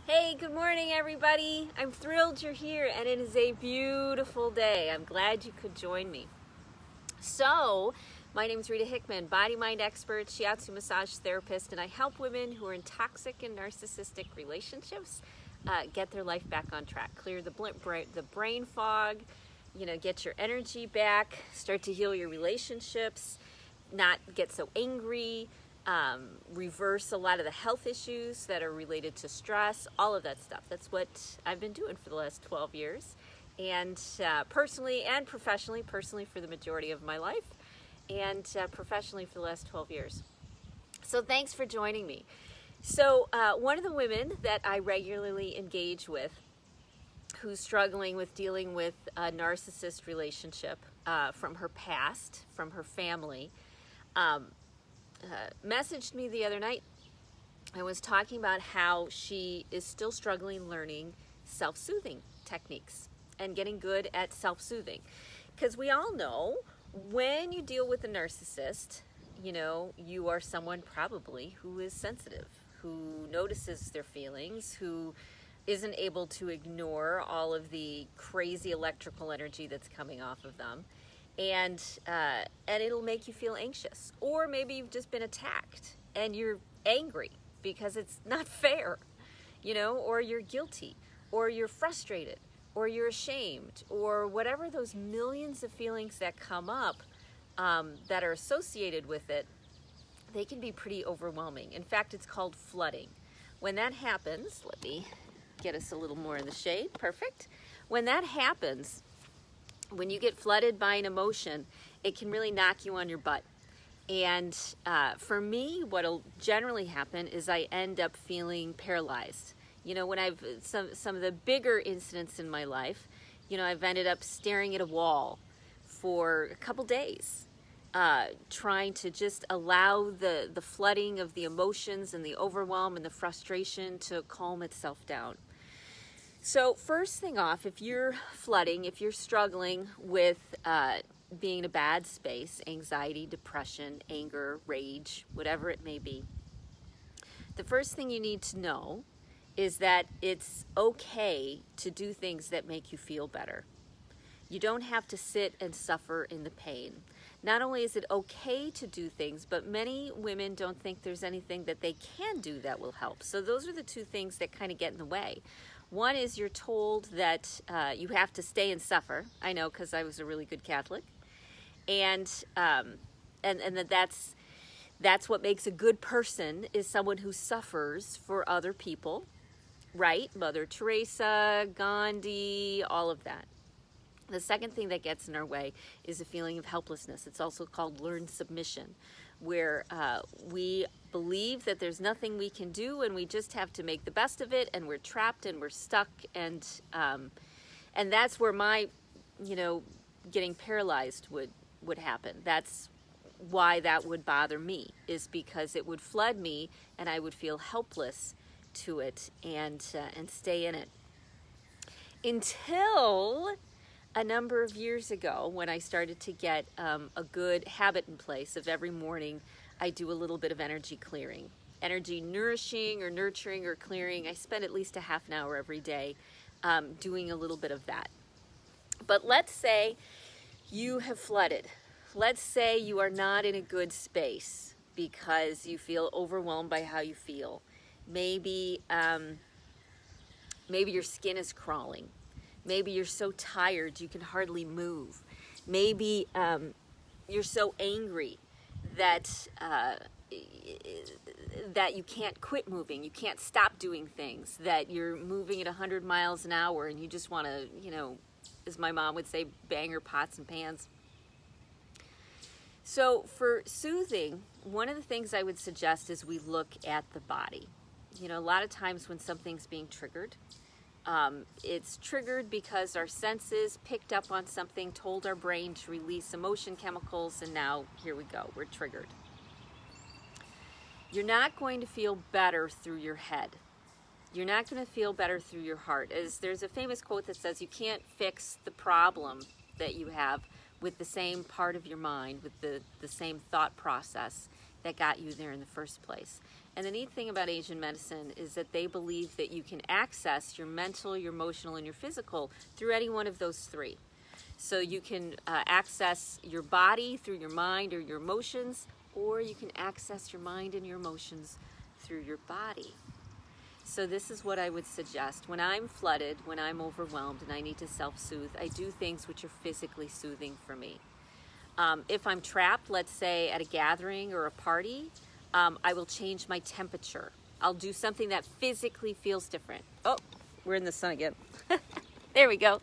Hey, good morning, everybody. I'm thrilled you're here, and it is a beautiful day. I'm glad you could join me. So, my name is Rita Hickman, body mind expert, shiatsu massage therapist, and I help women who are in toxic and narcissistic relationships get their life back on track, clear the brain fog, get your energy back, start to heal your relationships, not get so angry, reverse a lot of the health issues that are related to stress, all of that stuff. That's what I've been doing for the last 12 years. And personally and professionally, personally for the majority of my life, and professionally for the last 12 years. So thanks for joining me. So one of the women that I regularly engage with who's struggling with dealing with a narcissist relationship from her past, from her family, messaged me the other night and was talking about how she is still struggling learning self-soothing techniques and getting good at self-soothing. Because we all know when you deal with a narcissist, you are someone probably who is sensitive, who notices their feelings, who isn't able to ignore all of the crazy electrical energy that's coming off of them. And it'll make you feel anxious. Or maybe you've just been attacked and you're angry because it's not fair, or you're guilty, or you're frustrated, or you're ashamed, or whatever those millions of feelings that come up that are associated with it. They can be pretty overwhelming. In fact, it's called flooding. When that happens, let me get us a little more in the shade. Perfect. When that happens, when you get flooded by an emotion, it can really knock you on your butt. And for me, what'll generally happen is I end up feeling paralyzed. When I've some of the bigger incidents in my life, I've ended up staring at a wall for a couple days, trying to just allow the flooding of the emotions and the overwhelm and the frustration to calm itself down. So first thing off, if you're flooding, if you're struggling with being in a bad space, anxiety, depression, anger, rage, whatever it may be, the first thing you need to know is that it's okay to do things that make you feel better. You don't have to sit and suffer in the pain. Not only is it okay to do things, but many women don't think there's anything that they can do that will help. So those are the two things that kind of get in the way. One is you're told that you have to stay and suffer. I know, because I was a really good Catholic. And that's what makes a good person, is someone who suffers for other people, right? Mother Teresa, Gandhi, all of that. The second thing that gets in our way is a feeling of helplessness. It's also called learned submission, where we believe that there's nothing we can do and we just have to make the best of it, and we're trapped and we're stuck, and that's where my getting paralyzed would happen. That's why that would bother me, is because it would flood me and I would feel helpless to it and stay in it until a number of years ago, when I started to get a good habit in place of every morning, I do a little bit of energy clearing, energy nourishing or nurturing or clearing. I spend at least a half an hour every day doing a little bit of that. But let's say you have flooded. Let's say you are not in a good space because you feel overwhelmed by how you feel. Maybe your skin is crawling. Maybe you're so tired you can hardly move. Maybe you're so angry that you can't quit moving. You can't stop doing things. That you're moving at 100 miles an hour and you just want to, as my mom would say, bang her pots and pans. So for soothing, one of the things I would suggest is we look at the body. A lot of times when something's being triggered, it's triggered because our senses picked up on something, told our brain to release emotion chemicals, and now here we go, we're triggered. You're not going to feel better through your head. You're not going to feel better through your heart. There's a famous quote that says you can't fix the problem that you have with the same part of your mind, with the same thought process that got you there in the first place. And the neat thing about Asian medicine is that they believe that you can access your mental, your emotional, and your physical through any one of those three. So you can access your body through your mind or your emotions, or you can access your mind and your emotions through your body. So this is what I would suggest. When I'm flooded, when I'm overwhelmed and I need to self-soothe, I do things which are physically soothing for me. If I'm trapped, let's say at a gathering or a party, I will change my temperature. I'll do something that physically feels different. Oh, we're in the sun again. There we go.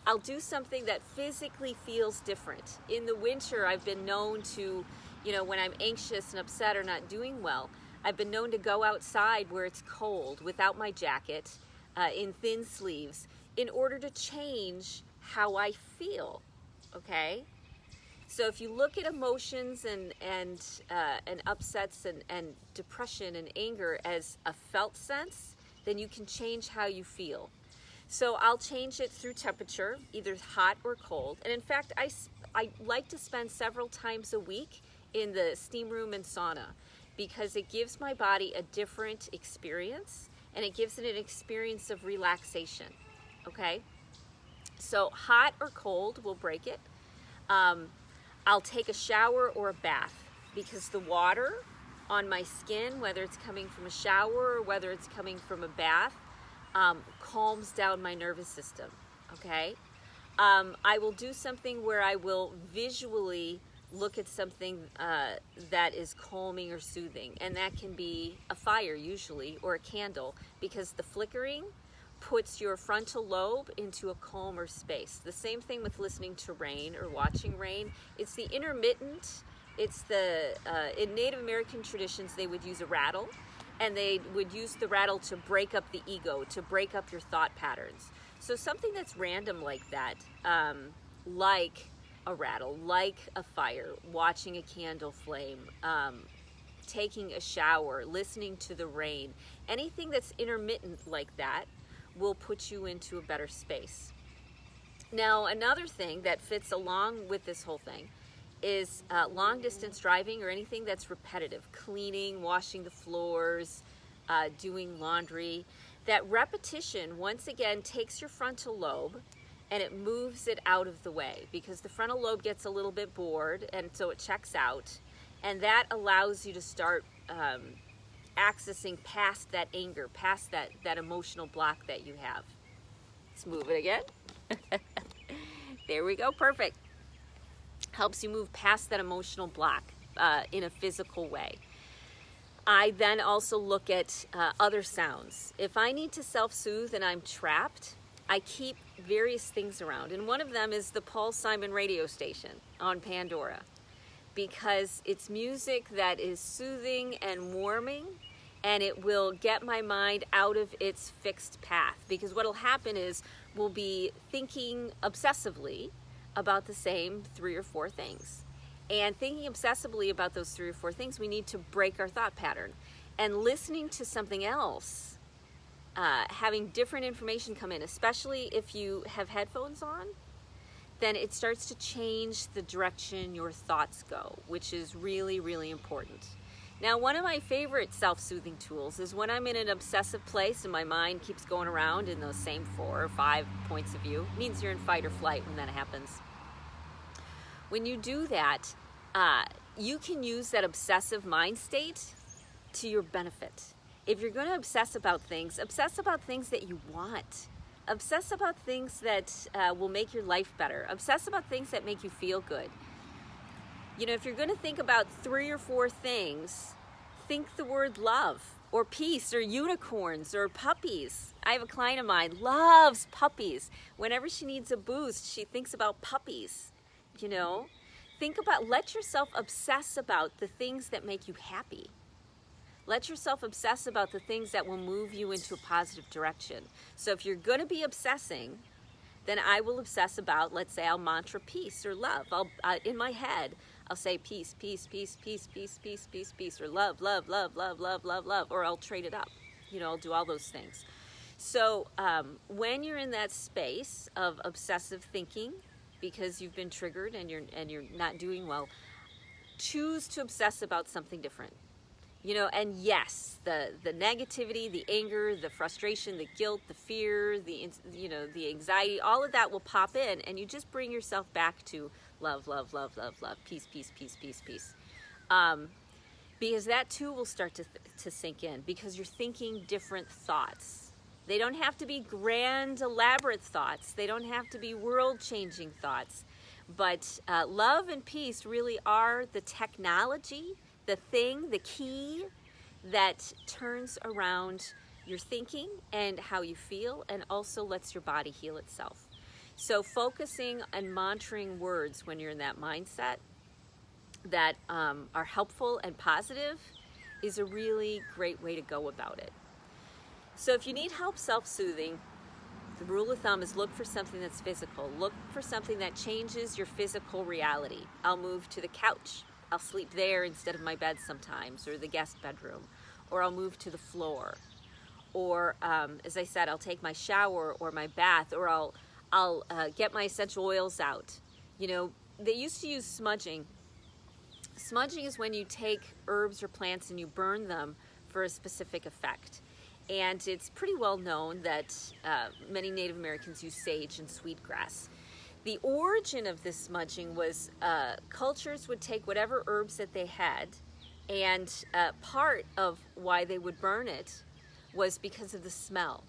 I'll do something that physically feels different. In the winter, I've been known to, when I'm anxious and upset or not doing well, I've been known to go outside where it's cold without my jacket, in thin sleeves, in order to change how I feel, okay? So if you look at emotions and upsets and depression and anger as a felt sense, then you can change how you feel. So I'll change it through temperature, either hot or cold. And in fact, I like to spend several times a week in the steam room and sauna because it gives my body a different experience and it gives it an experience of relaxation, okay? So hot or cold will break it. I'll take a shower or a bath because the water on my skin, whether it's coming from a shower or whether it's coming from a bath, calms down my nervous system, okay? I will do something where I will visually look at something that is calming or soothing, and that can be a fire usually or a candle because the flickering puts your frontal lobe into a calmer space. The same thing with listening to rain or watching rain. It's the intermittent, in Native American traditions, they would use a rattle, and they would use the rattle to break up the ego, to break up your thought patterns. So something that's random like that, like a rattle, like a fire, watching a candle flame, taking a shower, listening to the rain, anything that's intermittent like that will put you into a better space. Now, another thing that fits along with this whole thing is long distance driving or anything that's repetitive, cleaning, washing the floors, doing laundry. That repetition, once again, takes your frontal lobe and it moves it out of the way because the frontal lobe gets a little bit bored and so it checks out, and that allows you to start accessing past that anger, past that emotional block that you have. Let's move it again. There we go, perfect. Helps you move past that emotional block in a physical way. I then also look at other sounds. If I need to self-soothe and I'm trapped, I keep various things around. And one of them is the Paul Simon radio station on Pandora, because it's music that is soothing and warming, and it will get my mind out of its fixed path. Because what will happen is we'll be thinking obsessively about the same 3 or 4 things. And thinking obsessively about those 3 or 4 things, we need to break our thought pattern. And listening to something else, having different information come in, especially if you have headphones on, then it starts to change the direction your thoughts go, which is really, really important. Now, one of my favorite self-soothing tools is when I'm in an obsessive place and my mind keeps going around in those same 4 or 5 points of view. It means you're in fight or flight when that happens. When you do that, you can use that obsessive mind state to your benefit. If you're going to obsess about things that you want. Obsess about things that will make your life better. Obsess about things that make you feel good. If you're going to think about 3 or 4 things, think the word love or peace or unicorns or puppies. I have a client of mine, loves puppies. Whenever she needs a boost, she thinks about puppies. Let yourself obsess about the things that make you happy. Let yourself obsess about the things that will move you into a positive direction. So if you're going to be obsessing, then I will obsess about, let's say I'll mantra peace or love. In my head, I'll say peace, peace, peace, peace, peace, peace, peace, peace, or love, love, love, love, love, love, love, or I'll trade it up. I'll do all those things. So when you're in that space of obsessive thinking, because you've been triggered and you're not doing well, choose to obsess about something different. And yes, the negativity, the anger, the frustration, the guilt, the fear, the anxiety, all of that will pop in, and you just bring yourself back to love, love, love, love, love, peace, peace, peace, peace, peace. Because that too will start to sink in, because you're thinking different thoughts. They don't have to be grand, elaborate thoughts. They don't have to be world-changing thoughts. But love and peace really are the technology, the thing, the key that turns around your thinking and how you feel, and also lets your body heal itself. So focusing and monitoring words when you're in that mindset that are helpful and positive is a really great way to go about it. So if you need help self-soothing, the rule of thumb is look for something that's physical. Look for something that changes your physical reality. I'll move to the couch. I'll sleep there instead of my bed sometimes, or the guest bedroom, or I'll move to the floor. Or, as I said, I'll take my shower or my bath, or I'll get my essential oils out. They used to use smudging. Smudging is when you take herbs or plants and you burn them for a specific effect. And it's pretty well known that many Native Americans use sage and sweetgrass. The origin of this smudging was cultures would take whatever herbs that they had, and part of why they would burn it was because of the smell.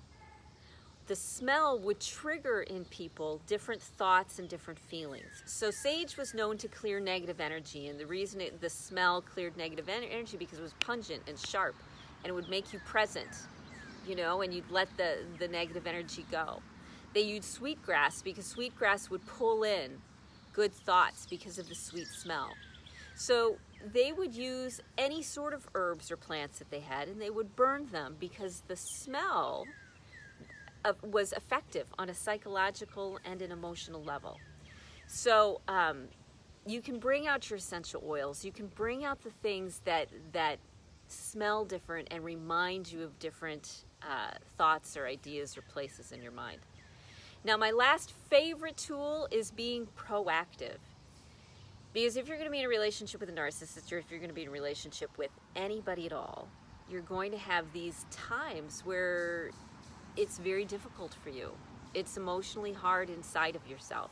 The smell would trigger in people different thoughts and different feelings. So sage was known to clear negative energy, and the reason the smell cleared negative energy because it was pungent and sharp, and it would make you present, and you'd let the negative energy go. They used sweetgrass because sweetgrass would pull in good thoughts because of the sweet smell. So they would use any sort of herbs or plants that they had, and they would burn them because the smell was effective on a psychological and an emotional level. So you can bring out your essential oils. You can bring out the things that smell different and remind you of different thoughts or ideas or places in your mind. Now, my last favorite tool is being proactive. Because if you're going to be in a relationship with a narcissist, or if you're going to be in a relationship with anybody at all, you're going to have these times where it's very difficult for you. It's emotionally hard inside of yourself.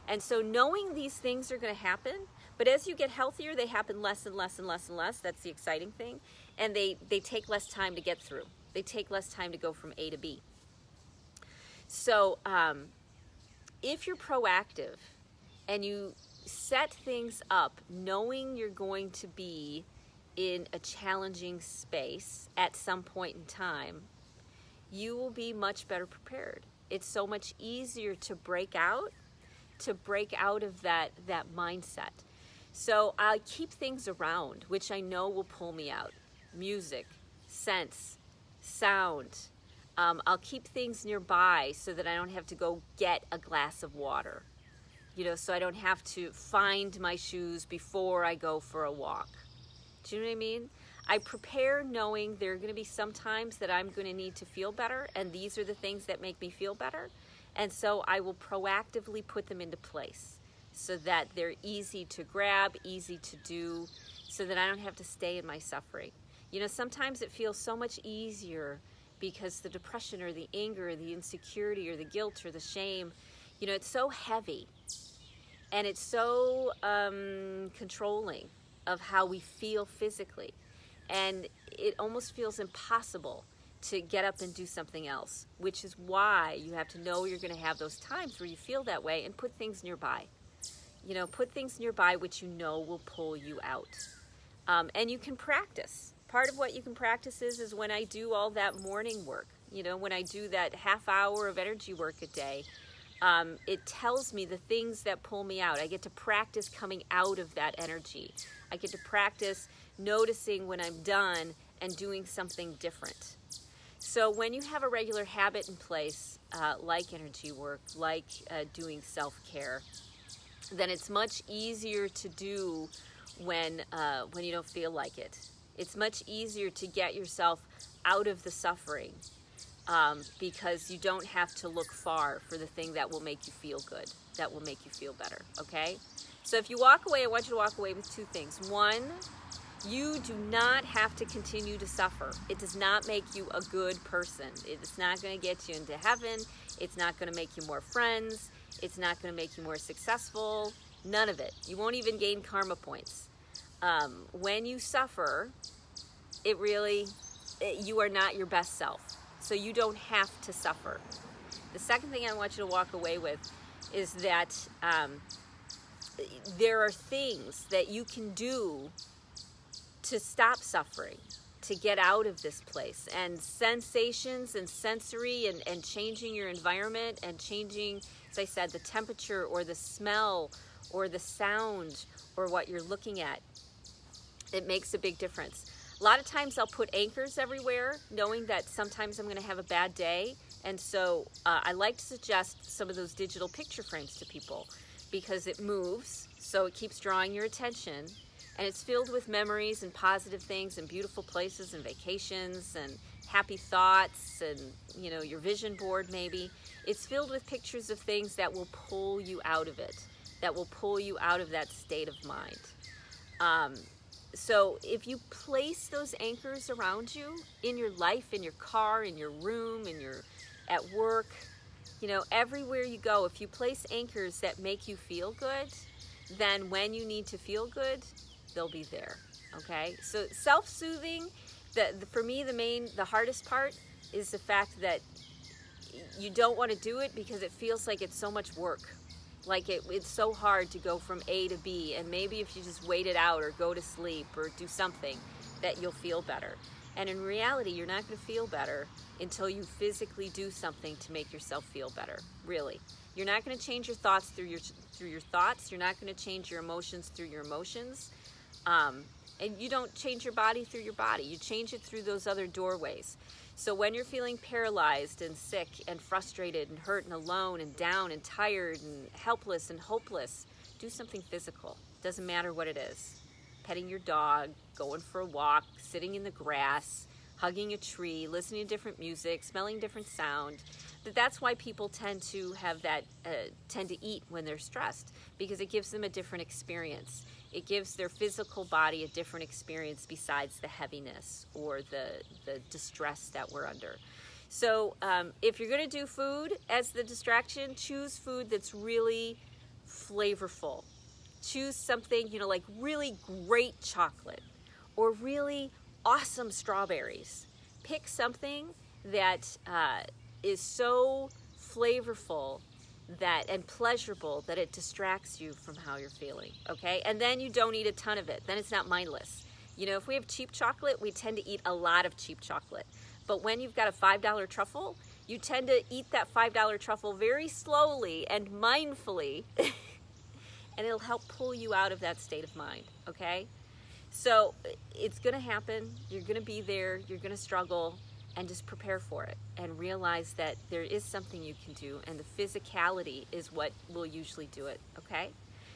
And so knowing these things are going to happen, but as you get healthier, they happen less and less and less and less. That's the exciting thing. And they take less time to get through. They take less time to go from A to B. So if you're proactive and you set things up knowing you're going to be in a challenging space at some point in time, you will be much better prepared. It's so much easier to break out of that mindset. So I keep things around, which I know will pull me out. Music, scents, sound. I'll keep things nearby so that I don't have to go get a glass of water. So I don't have to find my shoes before I go for a walk. Do you know what I mean? I prepare knowing there are going to be some times that I'm going to need to feel better, and these are the things that make me feel better. And so I will proactively put them into place so that they're easy to grab, easy to do, so that I don't have to stay in my suffering. Sometimes it feels so much easier because the depression or the anger or the insecurity or the guilt or the shame, it's so heavy and it's so controlling of how we feel physically. And it almost feels impossible to get up and do something else, which is why you have to know you're going to have those times where you feel that way, and put things nearby. Put things nearby which will pull you out. And you can practice. Part of what you can practice is when I do all that morning work, when I do that half hour of energy work a day, it tells me the things that pull me out. I get to practice coming out of that energy. I get to practice noticing when I'm done and doing something different. So when you have a regular habit in place, like energy work, like doing self-care, then it's much easier to do when you don't feel like it. It's much easier to get yourself out of the suffering because you don't have to look far for the thing that will make you feel good, that will make you feel better, okay? So if you walk away, I want you to walk away with two things. One, You do not have to continue to suffer. It does not make you a good person. It is not going to get you into heaven. It's not going to make you more friends. It's not going to make you more successful. None of it. You won't even gain karma points. When you suffer, you are not your best self. So you don't have to suffer. The second thing I want you to walk away with is that there are things that you can do to stop suffering, to get out of this place. And sensations and sensory and changing your environment and changing, as I said, the temperature or the smell or the sound or what you're looking at, it makes a big difference. A lot of times I'll put anchors everywhere, knowing that sometimes I'm going to have a bad day. And so I like to suggest some of those digital picture frames to people because it moves, so it keeps drawing your attention. And it's filled with memories and positive things and beautiful places and vacations and happy thoughts and, your vision board maybe. It's filled with pictures of things that will pull you out of it, that will pull you out of that state of mind. So if you place those anchors around you in your life, in your car, in your room, at work, everywhere you go, if you place anchors that make you feel good, then when you need to feel good, they'll be there. Okay? So self-soothing, for me, the hardest part is the fact that you don't want to do it because it feels like it's so much work. Like it's so hard to go from A to B, and maybe if you just wait it out or go to sleep or do something, that you'll feel better. And in reality, you're not going to feel better until you physically do something to make yourself feel better, really. You're not going to change your thoughts through your thoughts. You're not going to change your emotions through your emotions. And you don't change your body through your body. You change it through those other doorways. So when you're feeling paralyzed and sick and frustrated and hurt and alone and down and tired and helpless and hopeless, do something physical. Doesn't matter what it is. Petting your dog, going for a walk, sitting in the grass, hugging a tree, listening to different music, smelling different sound. That's why people tend to tend to eat when they're stressed, because it gives them a different experience. It gives their physical body a different experience besides the heaviness or the distress that we're under. So if you're going to do food as the distraction, choose food that's really flavorful. Choose something, like really great chocolate or really awesome strawberries. Pick something that is so flavorful and pleasurable that it distracts you from how you're feeling, okay? And then you don't eat a ton of it. Then it's not mindless. If we have cheap chocolate, we tend to eat a lot of cheap chocolate. But when you've got a $5 truffle, you tend to eat that $5 truffle very slowly and mindfully, and it'll help pull you out of that state of mind, okay? So it's going to happen. You're going to be there. You're going to struggle. And just prepare for it and realize that there is something you can do, and the physicality is what will usually do it, okay?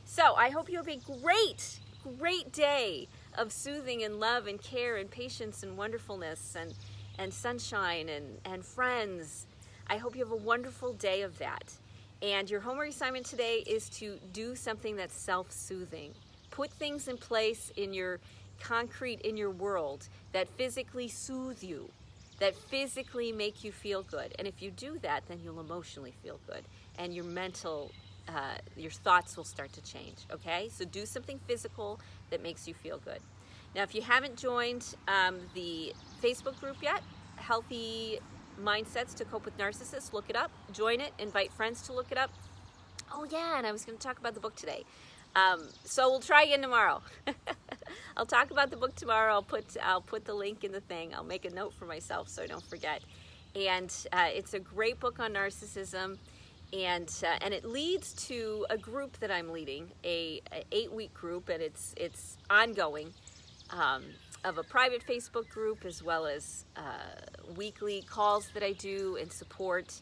So I hope you have a great, great day of soothing and love and care and patience and wonderfulness and sunshine and friends. I hope you have a wonderful day of that. And your homework assignment today is to do something that's self-soothing. Put things in place in your concrete, in your world, that physically soothe you, that physically make you feel good. And if you do that, then you'll emotionally feel good. And your your thoughts will start to change, okay? So do something physical that makes you feel good. Now, if you haven't joined the Facebook group yet, Healthy Mindsets to Cope with Narcissists, look it up, join it, invite friends to look it up. Oh yeah, and I was going to talk about the book today. So we'll try again tomorrow. I'll talk about the book tomorrow. I'll put the link in the thing. I'll make a note for myself so I don't forget. And it's a great book on narcissism, and it leads to a group that I'm leading, a 8-week group, and it's ongoing, of a private Facebook group as well as weekly calls that I do and support,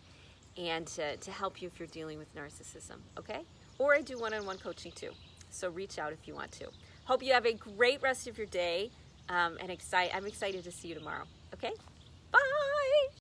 and to help you if you're dealing with narcissism. Okay? Or I do one-on-one coaching too. So reach out if you want to. Hope you have a great rest of your day, and I'm excited to see you tomorrow. Okay? Bye!